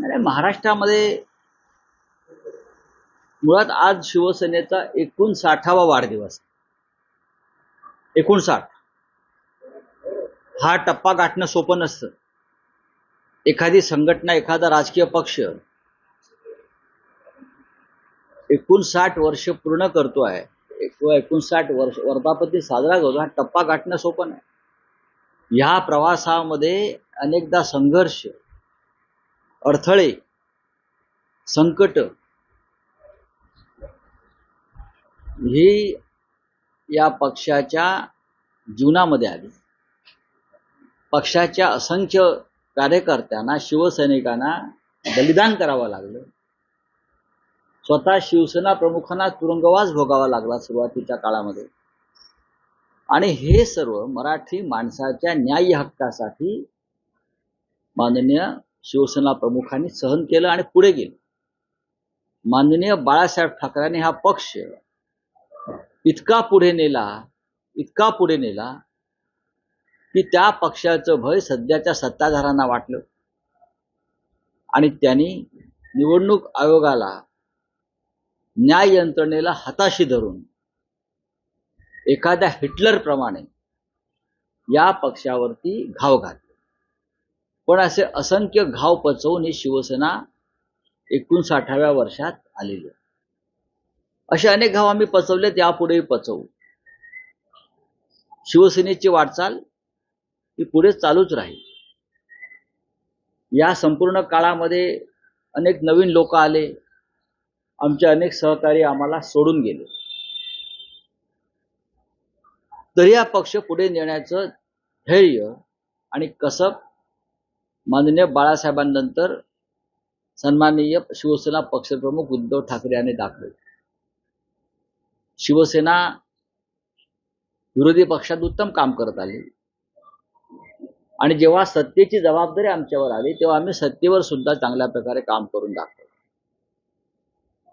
आणि महाराष्ट्रामध्ये मुळात आज शिवसेनेचा 59वा वाढदिवस. 59 हा टप्पा गाठणं सोपं नसतं. एखादी संघटना, एखादा राजकीय पक्ष 59 वर्ष पूर्ण करतोय किंवा 59 वर्ष वर्धापती साजरा करतो, हा टप्पा गाठणं सोपं नाही. ह्या प्रवासामध्ये अनेकदा संघर्ष, अडथळे, संकट ही या पक्षाच्या जीवनामध्ये आली. पक्षाच्या असंख्य कार्यकर्त्यांना, शिवसैनिकांना बलिदान करावं लागलं. स्वतः शिवसेना प्रमुखांना तुरुंगवास भोगावा लागला सुरुवातीच्या काळामध्ये. आणि हे सर्व मराठी माणसाच्या न्याय हक्कासाठी माननीय शिवसेना प्रमुखांनी सहन केलं आणि पुढे गेले. माननीय बाळासाहेब ठाकरेंनी हा पक्ष इतका पुढे नेला की त्या पक्षाचं भय सध्याच्या सत्ताधाऱ्यांना वाटलं आणि त्यांनी निवडणूक आयोगाला, न्याय यंत्रणेला हाताशी धरून एखाद्या हिटलर प्रमाणे या पक्षावरती घाव घातले. पण असे असंख्य घाव पचवून ही शिवसेना 59व्या वर्षात आलेली आहे. असे अनेक घाव आम्ही पचवलेत, यापुढेही पचवू. शिवसेनेची वाटचाल ही पुढे चालूच राहील. या संपूर्ण काळामध्ये अनेक नवीन लोक आले, आमचे अनेक सहकारी आम्हाला सोडून गेले, तरी हा पक्ष पुढे नेण्याचं धैर्य आणि कसब माननीय बाळासाहेबांनंतर सन्माननीय शिवसेना पक्षप्रमुख उद्धव ठाकरे यांनी दाखवले. शिवसेना विरोधी पक्षात उत्तम काम करत आली आणि जेव्हा सत्तेची जबाबदारी आमच्यावर आली तेव्हा आम्ही सत्तेवर सुद्धा चांगल्या प्रकारे काम करून दाखवलं.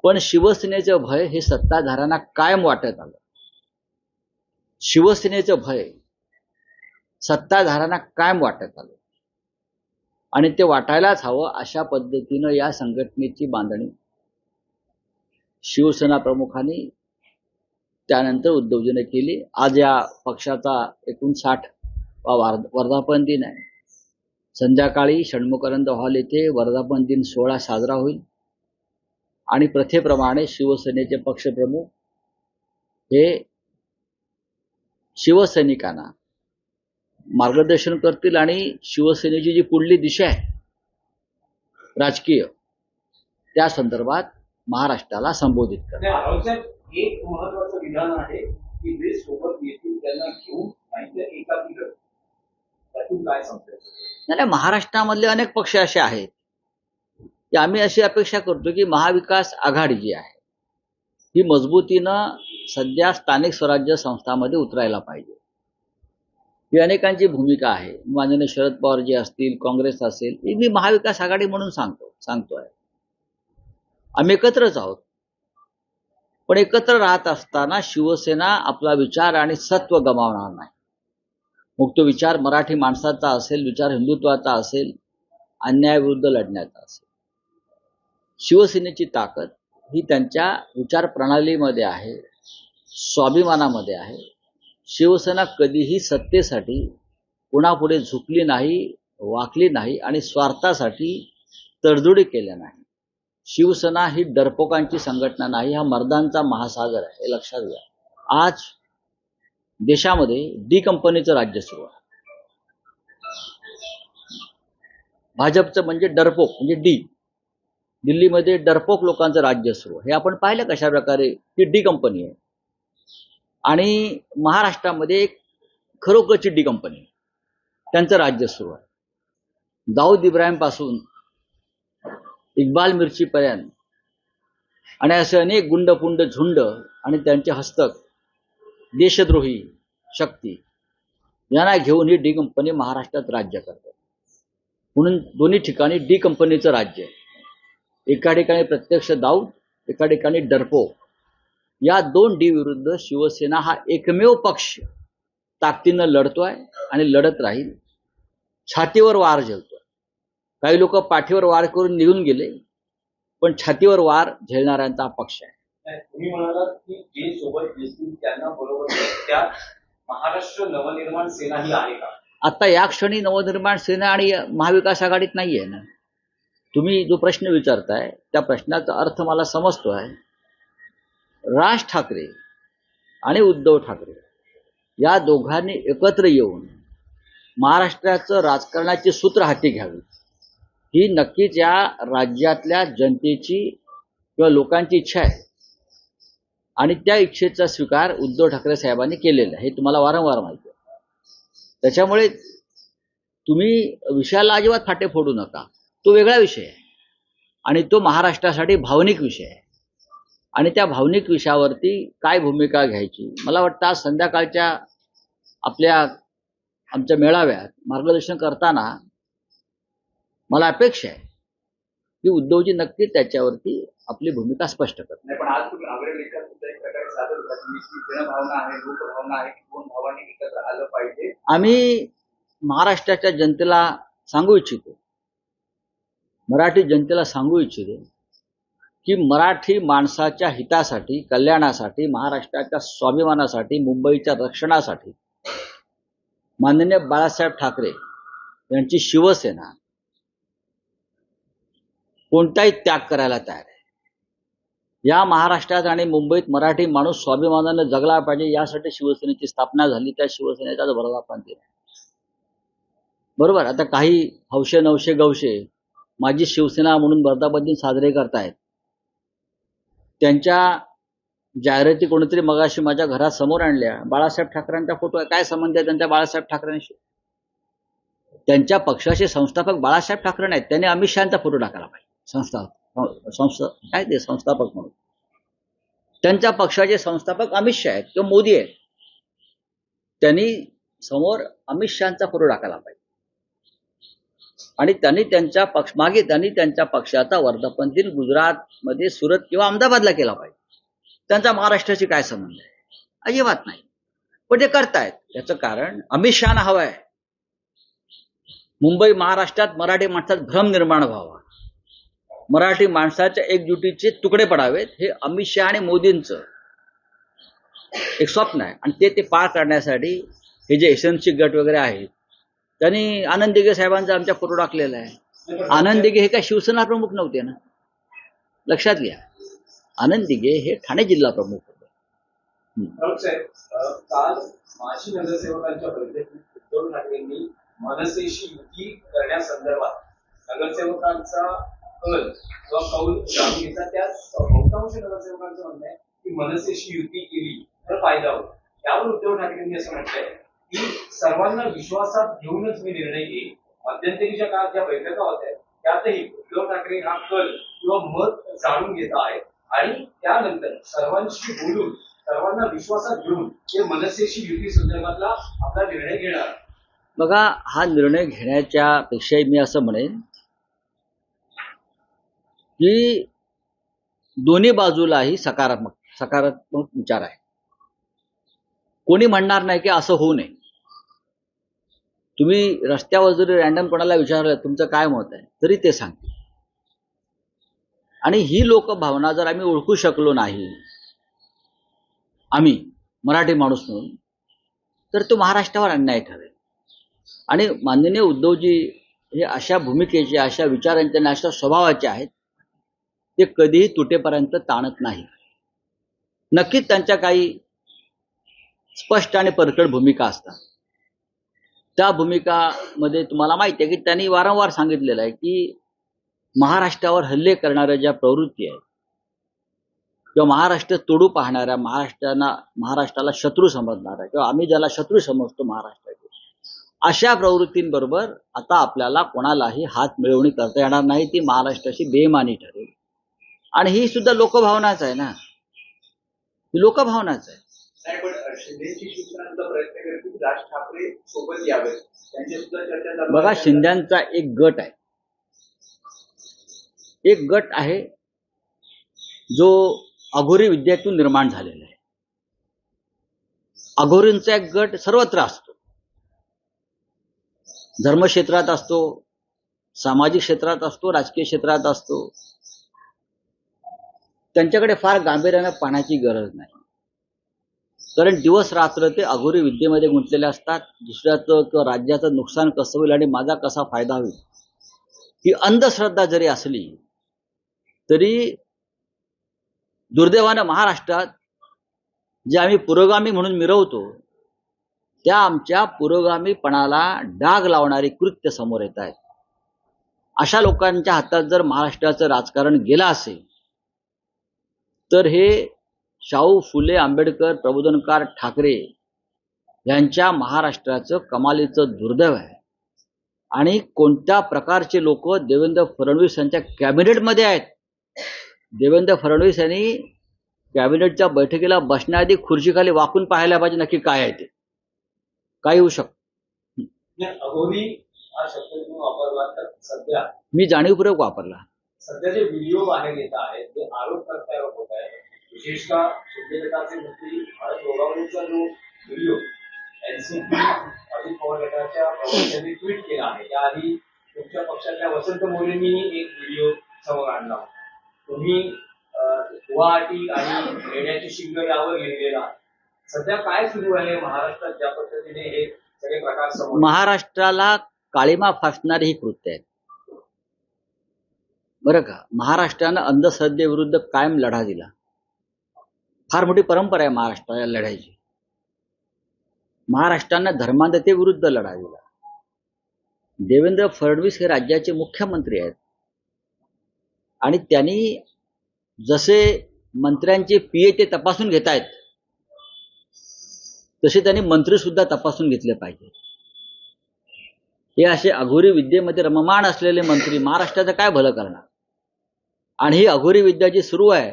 पण शिवसेनेचं भय हे सत्ताधाऱ्यांना कायम वाटत आलं. शिवसेनेचं भय सत्ताधाऱ्यांना कायम वाटत आलं आणि ते वाटायलाच हवं. अशा पद्धतीनं या संघटनेची बांधणी शिवसेना प्रमुखांनी त्यानंतर उद्धवजीने केली. आज या पक्षाचा 59वा वर्धापन दिन आहे. संध्याकाळी षण्मुखानंद हॉल येथे वर्धापन दिन सोहळा साजरा होईल आणि प्रथेप्रमाणे शिवसेनेचे पक्षप्रमुख हे शिवसैनिकांना मार्गदर्शन करतील आणि शिवसेनेची जी पुढली दिशा आहे राजकीय, त्या संदर्भात महाराष्ट्राला संबोधित करतील. एक महत्वाचं विधान आहे की जे सोबत येतील त्यांना घेऊन एकाकी लढत. त्यातून काय सांगताय? नाही, महाराष्ट्रामधले अनेक पक्ष असे आहेत की आम्ही अशी अपेक्षा करतो की महाविकास आघाडी जी आहे ही मजबूतीनं सध्या स्थानिक स्वराज्य संस्थांमध्ये उतरायला पाहिजे. ही अनेकांची भूमिका आहे. माननीय शरद पवार जी असतील, काँग्रेस असेल, ही मी महाविकास आघाडी म्हणून सांगतोय. आम्ही एकत्रच आहोत. पण एकत्र राहत असताना शिवसेना आपला विचार आणि सत्व गमावणार नाही. मग तो विचार मराठी माणसाचा असेल, विचार हिंदुत्वाचा असेल, अन्यायाविरुद्ध लढण्याचा असेल. शिवसेनेची ताकद ही त्यांच्या विचार प्रणालीमध्ये आहे, स्वाभिमानामध्ये आहे. शिवसेना कधीही सत्तेसाठी कुणापुढे झुकली नाही, वाकली नाही आणि स्वार्थासाठी तडजोडी केल्या नाही. शिवसेना ही डरपोकांची संघटना नाही, हा मर्दांचा महासागर आहे, हे लक्षात घ्या. आज देशामध्ये डी कंपनीचं राज्य सुरू आहे. भाजपचं म्हणजे डरपोक, म्हणजे डी. दिल्लीमध्ये डरपोक लोकांचं राज्य सुरू आहे. हे आपण पाहिलं कशा प्रकारे की डी कंपनी आहे. आणि महाराष्ट्रामध्ये एक खरोखरची डी कंपनी, त्यांचं राज्य सुरू आहे. दाऊद इब्राहिम पासून इक्बाल मिर्चीपर्यंत आणि असे अनेक गुंडपुंड झुंड आणि त्यांचे हस्तक देशद्रोही शक्ती यांना घेऊन ही डी कंपनी महाराष्ट्रात राज्य करते. म्हणून दोन्ही ठिकाणी डी कंपनीचं राज्य आहे. एका ठिकाणी प्रत्यक्ष दाऊद, एका ठिकाणी डरपोक. या दोन डी विरुद्ध शिवसेना हा एकमेव पक्ष ताकदीनं लढतोय आणि लढत राहील. छातीवर वार झेलतोय. काही लोक पाठीवर वार करून निघून गेले, पण छातीवर वार झेलणाऱ्यांचा हा पक्ष आहे. नाही, तुम्ही म्हणालात की जे सोबत येतील त्यांना बरोबर त्यात महाराष्ट्र नवनिर्माण सेना ही आहे का? आता या क्षणी नवनिर्माण सेना आणि महाविकास आघाडीत नाहीये ना. तुम्ही जो प्रश्न विचारताय त्या प्रश्नाचा अर्थ मला समजतो आहे. राज ठाकरे आणि उद्धव ठाकरे या दोघांनी एकत्र येऊन महाराष्ट्राचं राजकारणाची सूत्र हाती घ्यावी, ही नक्कीच या राज्यातल्या जनतेची किंवा लोकांची इच्छा आहे. आणि त्या इच्छेचा स्वीकार उद्धव ठाकरे साहेबांनी केलेला आहे, हे तुम्हाला वारंवार माहिती आहे. त्याच्यामुळे तुम्ही विषयाला अजिबात फाटे फोडू नका. तो वेगळा विषय आहे आणि तो महाराष्ट्रासाठी भावनिक विषय आहे. आणि त्या भावनिक विषयावरती काय भूमिका घ्यायची, मला वाटतं आज संध्याकाळच्या आमच्या मेळाव्यात मार्गदर्शन करताना मला अपेक्षा आहे की उद्धवजी नक्की त्याच्यावरती आपली भूमिका स्पष्ट करतात. नाही, पण आज तुम्ही आग्रह लेखा सुद्धा एक प्रकारे सादर झाली की जनभावना आहे, लोकभावना आहे की दोन भावांनी एकत्र आलं पाहिजे. आम्ही महाराष्ट्राच्या जनतेला सांगू इच्छितो, मराठी जनतेला सांगू इच्छितो की मराठी माणसाच्या हितासाठी, कल्याणासाठी, महाराष्ट्राच्या स्वाभिमानासाठी, मुंबईच्या रक्षणासाठी माननीय बाळासाहेब ठाकरे यांची शिवसेना कोणताही त्याग करायला तयार आहे. या महाराष्ट्रात आणि मुंबईत मराठी माणूस स्वाभिमानानं जगला पाहिजे, यासाठी शिवसेनेची स्थापना झाली. त्या शिवसेनेचा वर्धापन दिन आहे. बरोबर. आता काही हौशे नवशे गवशे माझी शिवसेना म्हणून वर्धापन दिन साजरे करतायत. त्यांच्या जाहिराती कोणीतरी मगाशी माझ्या घरात समोर आणल्या. बाळासाहेब ठाकरेंचा फोटो आहे. काय संबंध आहे त्यांच्या बाळासाहेब ठाकरेंशी? त्यांच्या पक्षाचे संस्थापक बाळासाहेब ठाकरे नाहीत. त्यांनी अमित शहाचा फोटो टाकायला पाहिजे. संस्थापक म्हणून त्यांच्या पक्षाचे संस्थापक अमित शहा आहेत किंवा मोदी आहेत. त्यांनी समोर अमित शहाचा फोटो टाकायला पाहिजे आणि त्यांनी त्यांच्या पक्षाचा वर्धापन दिन गुजरातमध्ये सुरत किंवा अहमदाबादला केला पाहिजे. त्यांचा महाराष्ट्राशी काय संबंध आहे? अजिबात नाही. पण ते करतायत. याचं कारण अमित शहाना हवं आहे. मुंबई महाराष्ट्रात मराठी माणसात भ्रम निर्माण व्हावा, मराठी माणसाच्या एकजुटीचे तुकडे पडावेत, हे अमित शहा आणि मोदींचं एक स्वप्न आहे. आणि ते पार करण्यासाठी हे जे एसएनसी गट वगैरे आहेत, त्यांनी आनंद दिघे साहेबांचा आमच्या फोटो टाकलेला आहे. आनंद दिघे हे काय शिवसेना प्रमुख नव्हते ना, लक्षात घ्या. आनंद दिघे हे ठाणे जिल्हा प्रमुख होते. काल माजी नगरसेवकांच्या बैठकीत उद्धव ठाकरेंनी मनसेशी युती करण्यासंदर्भात नगरसेवकांचा कल किंवा कौल जाणून घेतला. त्यात बहुतांश नगरसेवकांचं म्हणणं आहे की मनसेशी युती केली तर फायदा होईल. त्यावर उद्धव ठाकरेंनी असं म्हटलंय की सर्वांना विश्वासात घेऊनच मी निर्णय घेईन. मध्यंतरीच्या काळात ज्या बैठका होत्या त्यातही उद्धव ठाकरे हा कल किंवा मत जाणून घेत आहेत आणि त्यानंतर सर्वांशी बोलून सर्वांना विश्वासात घेऊन ते मनसेशी युती संदर्भातला आपला निर्णय घेणार. बघा, हा निर्णय घेण्याच्या पेक्षाही मी असं म्हणेन की दोन्ही बाजूलाही सकारात्मक विचार आहे. कोणी म्हणणार नाही की असं होऊ नये. तुम्ही रस्त्यावर जरी रॅन्डम कोणाला विचारलं तुमचं काय मत आहे, तरी ते सांगतील. आणि ही लोकभावना जर आम्ही ओळखू शकलो नाही, आम्ही मराठी माणूस म्हणून, तर तो महाराष्ट्रावर अन्याय ठरेल. आणि माननीय उद्धवजी हे अशा भूमिकेचे, अशा विचारांचे आणि अशा स्वभावाचे आहेत, ते कधीही तुटेपर्यंत ताणत नाही. नक्कीच त्यांच्या काही स्पष्ट आणि परखड भूमिका असतात. त्या भूमिकामध्ये तुम्हाला माहिती आहे की त्यांनी वारंवार सांगितलेलं आहे की महाराष्ट्रावर हल्ले करणाऱ्या ज्या प्रवृत्ती आहेत किंवा महाराष्ट्र तोडू पाहणाऱ्या, महाराष्ट्राला शत्रू समजणाऱ्या किंवा आम्ही ज्याला शत्रू समजतो महाराष्ट्राचे, अशा प्रवृत्तींबरोबर आता आपल्याला कोणालाही हात मिळवणी करता येणार नाही. ती महाराष्ट्राची बेईमानी ठरेल. आणि ही सुद्धा लोकभावनाच आहे ना, ही लोकभावनाच आहे. नाही, पण शिंदेची शिवसेना सुद्धा प्रयत्न करते की राज ठाकरे सोबत यावे, त्यांची सुद्धा चर्चा. बघा, शिंद्यांचा एक गट आहे, जो अघोरी विद्येतून निर्माण झालेला आहे. अघोरींचा एक गट सर्वत्र असतो, धर्मक्षेत्रात असतो, सामाजिक क्षेत्रात असतो, राजकीय क्षेत्रात असतो, त्यांच्याकडे फार गांभीर्याने पाहण्याची गरज नाही. कारण दिवस रात्र ते अघोरी विद्येमध्ये गुंतलेले असतात. दुसऱ्याचं किंवा राज्याचं नुकसान कसं होईल आणि माझा कसा फायदा होईल, ही अंधश्रद्धा जरी असली तरी दुर्दैवानं महाराष्ट्रात जे आम्ही पुरोगामी म्हणून मिरवतो, त्या आमच्या पुरोगामीपणाला डाग लावणारी कृत्य समोर येत आहेत. अशा लोकांच्या हातात जर महाराष्ट्राचं राजकारण गेलं असेल तर हे शाहू फुले आंबेडकर प्रबोधनकार ठाकरे यांच्या महाराष्ट्राचं कमालीचं दुर्दैव आहे. आणि कोणत्या प्रकारचे लोक देवेंद्र फडणवीस यांच्या कॅबिनेटमध्ये आहेत. देवेंद्र फडणवीस यांनी कॅबिनेटच्या बैठकीला बसण्याआधी खुर्चीखाली वाकून पाहायला पाहिजे नक्की काय आहे ते, काय होऊ शकतं. अघोरी हा शब्द तुम्ही वापरला तर सध्या मी जाणीवपूर्वक वापरला. सध्या जे व्हिडिओ बाहेर येत आहेत ते आरोप करतायत होत आहे, विशेषतः शिंदे गटाचे मंत्री भारत गोगावलेचा जो व्हिडिओ एनसीपी अजित पवार गटाच्या प्रवक्त्यांनी ट्विट केला आहे. त्याआधी तुमच्या पक्षातल्या वसंत मोरेंनी एक व्हिडिओ समोर आणला. तुम्ही गुवाहाटी आणि रेड्याची शिंग यावर लिहिलेला आहे. सध्या काय सुरू आहे महाराष्ट्रात, ज्या पद्धतीने हे सगळे प्रकार समोर? महाराष्ट्राला काळीमा फासणारी ही कृत्य आहेत बरं का. महाराष्ट्रानं अंधश्रद्धेविरुद्ध कायम लढा दिला. फार मोठी परंपरा आहे महाराष्ट्राला लढायची. महाराष्ट्रानं धर्मांधतेविरुद्ध लढा दिला. देवेंद्र फडणवीस हे राज्याचे मुख्यमंत्री आहेत आणि त्यांनी जसे मंत्र्यांचे पीए ते तपासून घेत आहेत तसे त्यांनी मंत्री सुद्धा तपासून घेतले पाहिजे. हे असे अघोरी विद्येमध्ये रममाण असलेले मंत्री महाराष्ट्राचं काय भलं करणार. आणि ही अघोरी विद्या जी सुरू आहे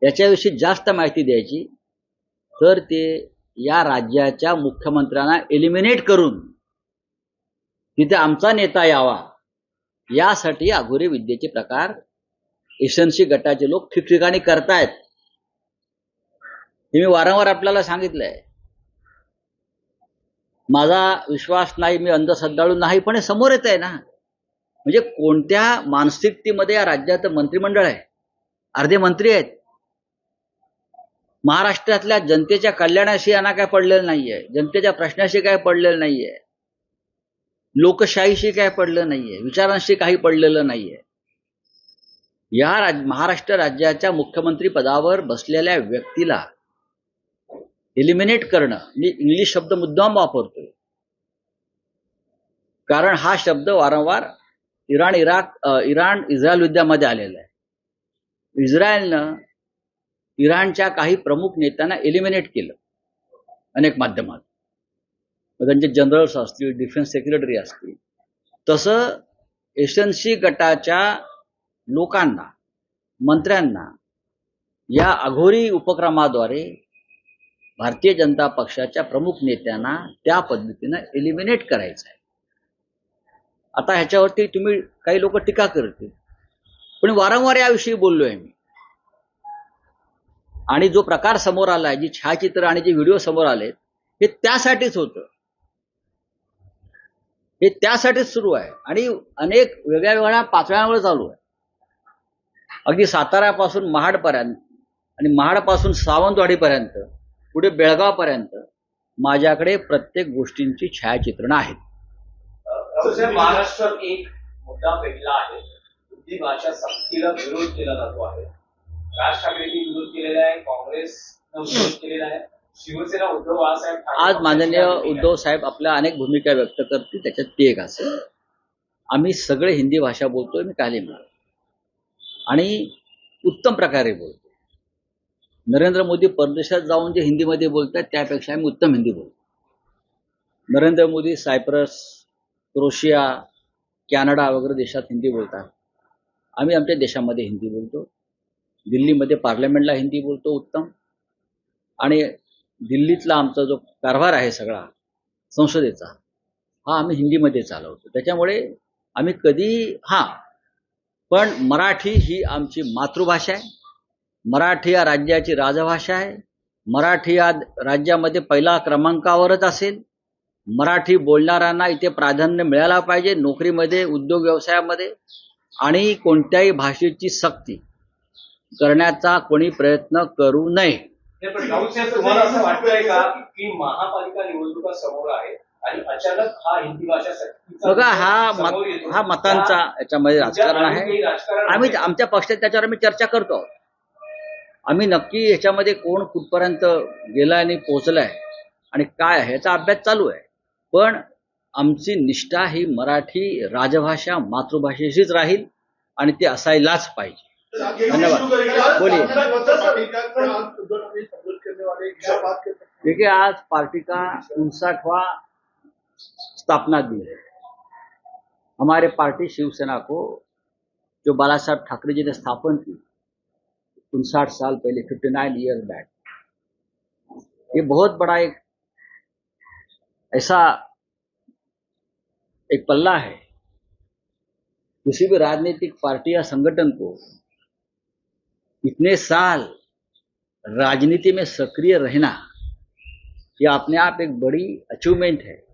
याच्याविषयी जास्त माहिती द्यायची तर ते या राज्याच्या मुख्यमंत्र्यांना एलिमिनेट करून तिथे आमचा नेता यावा, यासाठी अघोरी विद्येचे प्रकार एसएनसी गटाचे लोक ठिकठिकाणी करतायत. हे मी वारंवार आपल्याला सांगितलंय. माझा विश्वास नाही, मी अंधश्रद्धाळू नाही, पण हे समोर येत आहे ना. म्हणजे कोणत्या मानसिकतेमध्ये या राज्याचं मंत्रिमंडळ आहे. अर्धे मंत्री आहेत. महाराष्ट्रातल्या जनतेच्या कल्याणाशी यांना काय पडलेलं नाहीये, जनतेच्या प्रश्नाशी काय पडलेलं नाहीये, लोकशाहीशी काय पडलं नाहीये, विचारांशी काही पडलेलं नाहीये. या महाराष्ट्र राज्याच्या मुख्यमंत्री पदावर बसलेल्या व्यक्तीला एलिमिनेट करणं, मी इंग्लिश शब्द मुद्दाम वापरतोय कारण हा शब्द वारंवार इराण इस्रायल युद्धामध्ये आलेला आहे. इस्रायलनं इराणच्या काही प्रमुख नेत्यांना एलिमिनेट केलं अनेक माध्यमात. त्यांचे जनरल्स असतील, डिफेन्स सेक्रेटरी असतील. तसं एसएनसी गटाच्या लोकांना, मंत्र्यांना या अघोरी उपक्रमाद्वारे भारतीय जनता पक्षाच्या प्रमुख नेत्यांना त्या पद्धतीनं एलिमिनेट करायचं आहे. आता ह्याच्यावरती तुम्ही काही लोक टीका करतील, पण वारंवार याविषयी बोललोय मी. आणि जो प्रकार समोर आलाय, जी छायाचित्र आणि जे व्हिडिओ समोर आले, हे त्यासाठीच होतं. हे त्यासाठीच सुरू आहे आणि अनेक वेगळ्या पातळ्यांवर चालू आहे. अगदी साताऱ्यापासून महाडपर्यंत आणि महाडपासून सावंतवाडीपर्यंत, पुढे बेळगावपर्यंत माझ्याकडे प्रत्येक गोष्टींची छायाचित्रणं आहेत. महाराष्ट्रात एक मुद्दा पेटला आहे, हिंदी भाषा सक्तीला विरोध केला जातो आहे. राज ठाकरेंनी विरोध केलेला आहे, काँग्रेसनं विरोध केलेला आहे, शिवसेना उद्धव बाळासाहेब ठाकरे. आज माननीय उद्धव साहेब आपल्या अनेक भूमिका व्यक्त करतील, त्याच्यात ती एक असेल. आम्ही सगळे हिंदी भाषा बोलतोय, मी काली म्हणा, आणि उत्तम प्रकारे बोलतो. नरेंद्र मोदी परदेशात जाऊन जे हिंदीमध्ये बोलतात त्यापेक्षा आम्ही उत्तम हिंदी बोलतो. नरेंद्र मोदी सायप्रस, क्रोशिया, कॅनडा वगैरे देशात हिंदी बोलतात. आम्ही आमच्या देशामध्ये हिंदी बोलतो. दिल्लीमध्ये पार्लमेंटला हिंदी बोलतो उत्तम. आणि दिल्लीतला आमचा जो कारभार आहे सगळा संसदेचा, हा आम्ही हिंदीमध्ये चालवतो. त्याच्यामुळे आम्ही कधी पण मराठी ही आमची मातृभाषा आहे. मराठी या राज्याची राजभाषा आहे. मराठी या राज्यामध्ये पहिला क्रमांकावरच असेल. मराठी बोलणाऱ्यांना इथे प्राधान्य मिळायला पाहिजे, नोकरीमध्ये, उद्योग व्यवसायामध्ये, आणि कोणत्याही भाषेची सक्ती करण्याचा कोणी प्रयत्न करू नये. पण राऊत साहेब, तुम्हाला असं वाटतंय का की महापालिका निवडणुका समोर आहे आणि अचानक हा हिंदी भाषा सक्तीचा बघा, समोर येतो? हा मतांचा याच्यामध्ये राजकारण आहे. काही राजकारण आम्ही आहे. आमच्या पक्षात त्याच्यावर आम्ही चर्चा करतो आहोत. आम्ही नक्की ह्याच्यामध्ये कोण कुठपर्यंत गेलाय आणि पोहोचलाय आणि काय आहे याचा अभ्यास चालू आहे. पण आमची निष्ठा ही मराठी राजभाषा मातृभाषेशीच राहील आणि ते असायलाच पाहिजे. धन्यवाद. बोलिए. देखिए, आज पार्टी का 59वां स्थापना दिन है. हमारे पार्टी शिवसेना को जो बाला साहब ठाकरे जी ने स्थापन की 59 साल पहले, 59 ईयर बैक, ये बहुत बड़ा एक ऐसा एक पल्ला है. किसी भी राजनीतिक पार्टी या संगठन को इतने साल राजनीति में सक्रिय रहना, यह अपने आप एक बड़ी अचीवमेंट है.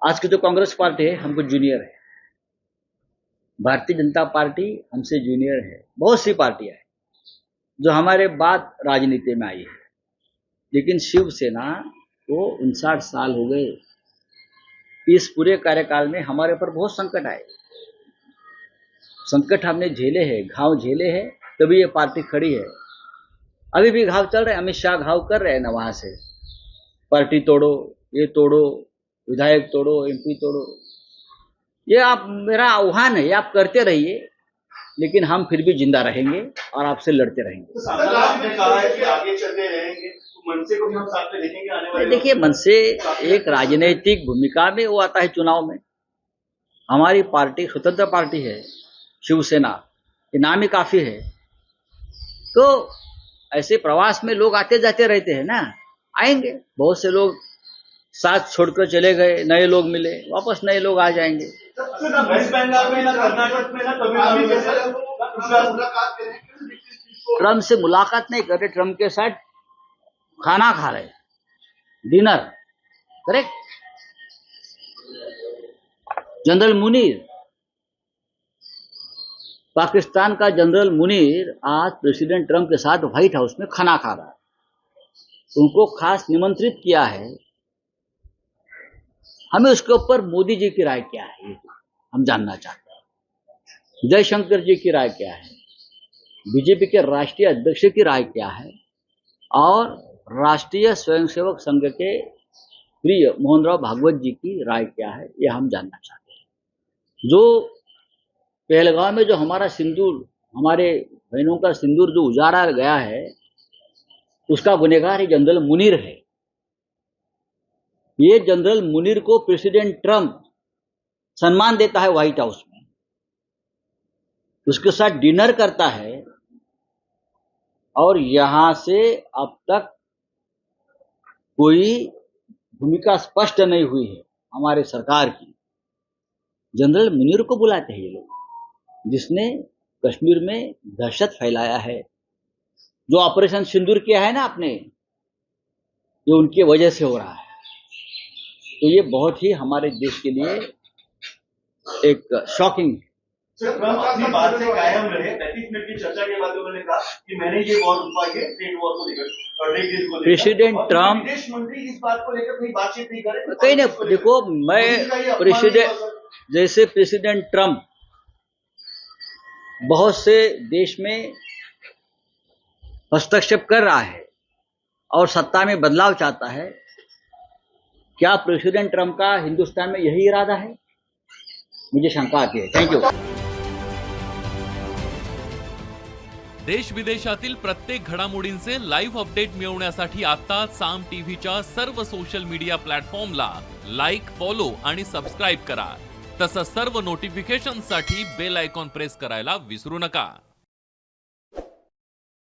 आज की जो कांग्रेस पार्टी है हमको जूनियर है, भारतीय जनता पार्टी हमसे जूनियर है, बहुत सी पार्टियां हैं जो हमारे बाद राजनीति में आई है. लेकिन शिवसेना को 59 साल हो गए. इस पूरे कार्यकाल में हमारे ऊपर बहुत संकट आए. संकट हमने झेले हैं, घाव झेले हैं, तभी ये पार्टी खड़ी है. अभी भी घाव चल रहे हैं. अमित शाह घाव कर रहे हैं ना, वहां से पार्टी तोड़ो, ये तोड़ो, विधायक तोड़ो, एमपी तोड़ो. ये आप, मेरा आह्वान है, ये आप करते रहिए, लेकिन हम फिर भी जिंदा रहेंगे और आपसे लड़ते रहेंगे. आपने कहा है कि आगे चलते रहेंगे, मनसे को भी हम साथ में देखेंगे आने वाले. देखिए, मनसे एक राजनीतिक भूमिका में वो आता है चुनाव में. हमारी पार्टी स्वतंत्र पार्टी है, शिवसेना, ये नाम ही काफी है. तो ऐसे प्रवास में लोग आते जाते रहते हैं ना, आएंगे. बहुत से लोग साथ छोड़कर चले गए, नए लोग मिले, वापस नए लोग आ जाएंगे. वेस्ट बंगाल में ना, कर्नाटक में ना, तमिलनाडु में ट्रम्प से मुलाकात नहीं कर रहे, ट्रम्प के साथ खाना खा रहे, dinner. Correct. General Munir, Pakistan का जनरल मुनीर आज प्रेसिडेंट ट्रम्प के साथ व्हाइट हाउस में खाना खा रहा है. उनको खास निमंत्रित किया है. हमें उसके ऊपर मोदी जी की राय क्या है, ये हम जानना चाहते हैं. जयशंकर जी की राय क्या है, बीजेपी के राष्ट्रीय अध्यक्ष की राय क्या है, और राष्ट्रीय स्वयंसेवक संघ के प्रिय मोहनराव भागवत जी की राय क्या है, ये हम जानना चाहते हैं. जो पहलगाम में जो हमारा सिंदूर, हमारे बहनों का सिंदूर जो उजाड़ा गया है, उसका गुनहगार ही जनरल मुनीर है. ये जनरल मुनीर को प्रेसिडेंट ट्रम्प सम्मान देता है व्हाइट हाउस में, उसके साथ डिनर करता है, और यहां से अब तक कोई भूमिका स्पष्ट नहीं हुई है हमारे सरकार की. जनरल मुनीर को बुलाते हैं ये लोग, जिसने कश्मीर में दहशत फैलाया है. जो ऑपरेशन सिंदूर किया है ना आपने, ये उनकी वजह से हो रहा है. तो ये बहुत ही हमारे देश के लिए एक शॉकिंग है. सर, ट्रम्प अपनी बात से कायम रहे. 35 मिनट की चर्चा के बाद उन्होंने कहा कि मैंने ये वॉर रुकवा के ट्रेड वॉर को लेकर और ट्रेड डील को लेकर. प्रेसिडेंट ट्रम्प विदेश मंत्री इस बात को लेकर कोई बातचीत नहीं करे. कहीं नहीं. देखो, मैं प्रेसिडेंट ट्रम्प बहुत से देश में हस्तक्षेप कर रहा है और सत्ता में बदलाव चाहता है. क्या प्रेसिडेंट ट्रम्प का हिंदुस्तान में यही इरादा है? मुझे शंका आती है. Thank you. देश विदेशातील प्रत्येक घडामोडींचे लाईव्ह अपडेट मिळवण्यासाठी आता साम टीव्हीच्या सर्व सोशल मीडिया प्लॅटफॉर्मला लाईक, फॉलो आणि सबस्क्राईब करा. तसंच सर्व नोटिफिकेशनसाठी बेल आयकॉन प्रेस करायला विसरू नका.